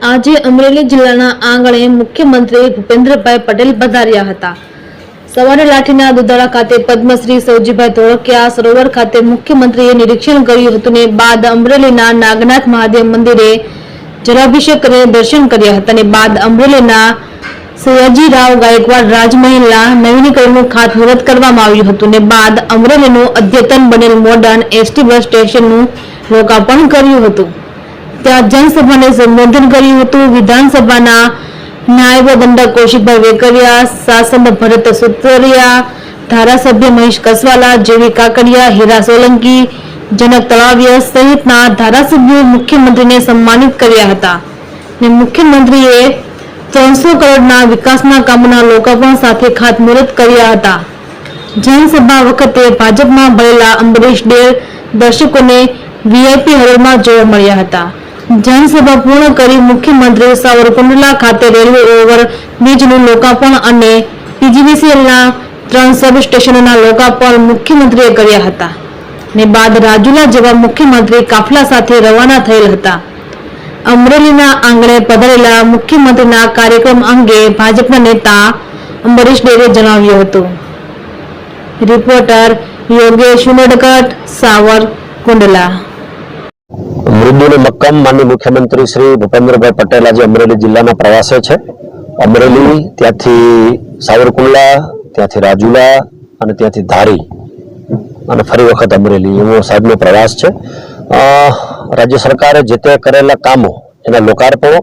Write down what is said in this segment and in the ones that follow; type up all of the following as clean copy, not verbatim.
આજે અમરેલી જિલ્લાના આંગણે મુખ્યમંત્રી ભૂપેન્દ્રભાઈ પટેલ પધાર્યા હતા। સવારે લાઠીના દુધાળા ખાતે પદ્મશ્રી સૌજીભાઈ ધોળકિયા સરોવર ખાતે મુખ્યમંત્રીએ નિરીક્ષણ કર્યું હતું ને બાદ અમરેલીના નાગનાથ મહાદેવ મંદિરે જલાભિષેક કરીને દર્શન કર્યા હતા અને બાદ અમરેલીના સયાજીરાવ ગાયકવાડ રાજમહેલના નવીનીકરણનું ખાતમુહૂર્ત કરવામાં આવ્યું હતું ને બાદ અમરેલીનું અદ્યતન બનેલ મોડર્ન એસટી બસ સ્ટેશનનું લોકાર્પણ કર્યું હતું। ત્યાં જનસભાને સંબોધન કર્યું હતું। વિધાનસભાના નાયબ દંડક કૌશિકભાઈ વેકરિયા, સાંસદ ભરત સુતરિયા, ધારાસભ્ય મહેશ કસવાલા, જેવી કાકડિયા, હીરા સોલંકી, જનક તળાવિયા સહિતના ધારાસભ્યોએ મુખ્યમંત્રીને સન્માનિત કર્યા હતા ને મુખ્યમંત્રીએ 300 કરોડના વિકાસના કામોના લોકાર્પણ સાથે ખાતમુહૂર્ત કર્યા હતા। જનસભા વખતે ભાજપમાં ભરેલા અંબરીશ ડેર દર્શકોને વીઆઈપી હોલમાં જોવા મળ્યા હતા। જનસભા પૂર્ણ કરી મુખ્યમંત્રી સાવરકુંડલા ખાતે રેલવે ઓવરબ્રિજનું લોકાર્પણ અને પીજીવીસીએલના 3 સબ સ્ટેશનોના લોકાર્પણ મુખ્યમંત્રીએ કર્યા હતા ને બાદ રાજુલા જવા મુખ્યમંત્રી કાફલા સાથે રવાના થયેલ હતા। અમરેલીના આંગણે પધારેલા મુખ્યમંત્રીના કાર્યક્રમ અંગે ભાજપના નેતા અંબરીશ ડેરે જણાવ્યું હતું। રિપોર્ટર યોગેશ ઉનડકટ, સાવરકુંડલા। મૃદુ મક્કમ માનનીય મુખ્યમંત્રી શ્રી ભૂપેન્દ્રભાઈ પટેલ આજે અમરેલી જિલ્લાના પ્રવાસે છે। અમરેલી, ત્યાંથી સાવરકુંડલા, ત્યાંથી રાજુલા અને ત્યાંથી ધારી અને ફરી વખત અમરેલી એવો સાહેબનો પ્રવાસ છે। રાજ્ય સરકારે જે તે કરેલા કામો એના લોકાર્પણો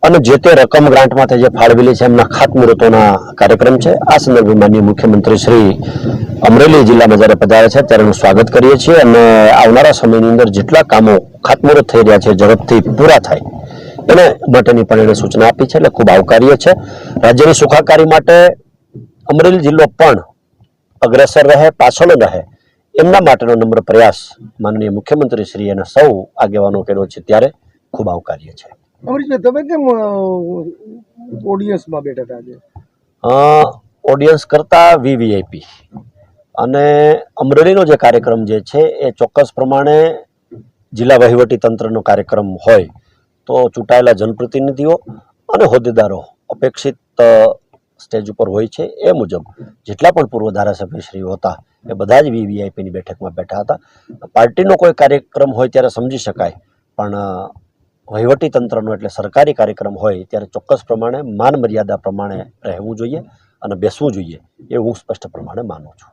અને જે તે રકમ ગ્રાન્ટમાંથી જે ફાળવેલી છે એમના ખાતમુહૂર્તોના કાર્યક્રમ છે। આ સંદર્ભે માનનીય મુખ્યમંત્રી શ્રી અમરેલી જિલ્લામાં જ્યારે પધારે છે ત્યારે એનું સ્વાગત કરીએ છીએ અને આવનારા સમયની અંદર જેટલા કામો ખાતમુહૂર્ત થઈ રહ્યા છે ઝડપથી પૂરા થાય એને માટેની પણ એને સૂચના આપી છે, એટલે ખૂબ આવકાર્ય છે। રાજ્યની સુખાકારી માટે અમરેલી જિલ્લો પણ અગ્રેસર રહે, પાછળ રહે એમના માટેનો નમ્ર પ્રયાસ માનનીય મુખ્યમંત્રી શ્રી અને સૌ આગેવાનો કર્યો છે ત્યારે ખૂબ આવકાર્ય છે। તમે કેમ ઓડિયન્સમાં બેઠા હતા આજે? ઓડિયન્સ કરતા વીવીઆઈપી અને અમરેલીનો જે કાર્યક્રમ જે છે એ ચોક્કસ પ્રમાણે જિલ્લા વહીવટી તંત્રનો કાર્યક્રમ હોય તો ચૂંટાયેલા જનપ્રતિનિધિઓ અને હોદ્દેદારો અપેક્ષિત સ્ટેજ ઉપર હોય છે એ મુજબ જેટલા પણ પૂર્વ ધારાસભ્યશ્રીઓ હતા એ બધા જ વીવીઆઈપીની બેઠકમાં બેઠા હતા। પાર્ટીનો કોઈ કાર્યક્રમ હોય ત્યારે સમજી શકાય, પણ વહીવટી તંત્રનો એટલે સરકારી કાર્યક્રમ હોય ત્યારે ચોક્કસ પ્રમાણે માન મર્યાદા પ્રમાણે રહેવું જોઈએ અને બેસવું જોઈએ, એ હું સ્પષ્ટ પ્રમાણે માનું છું।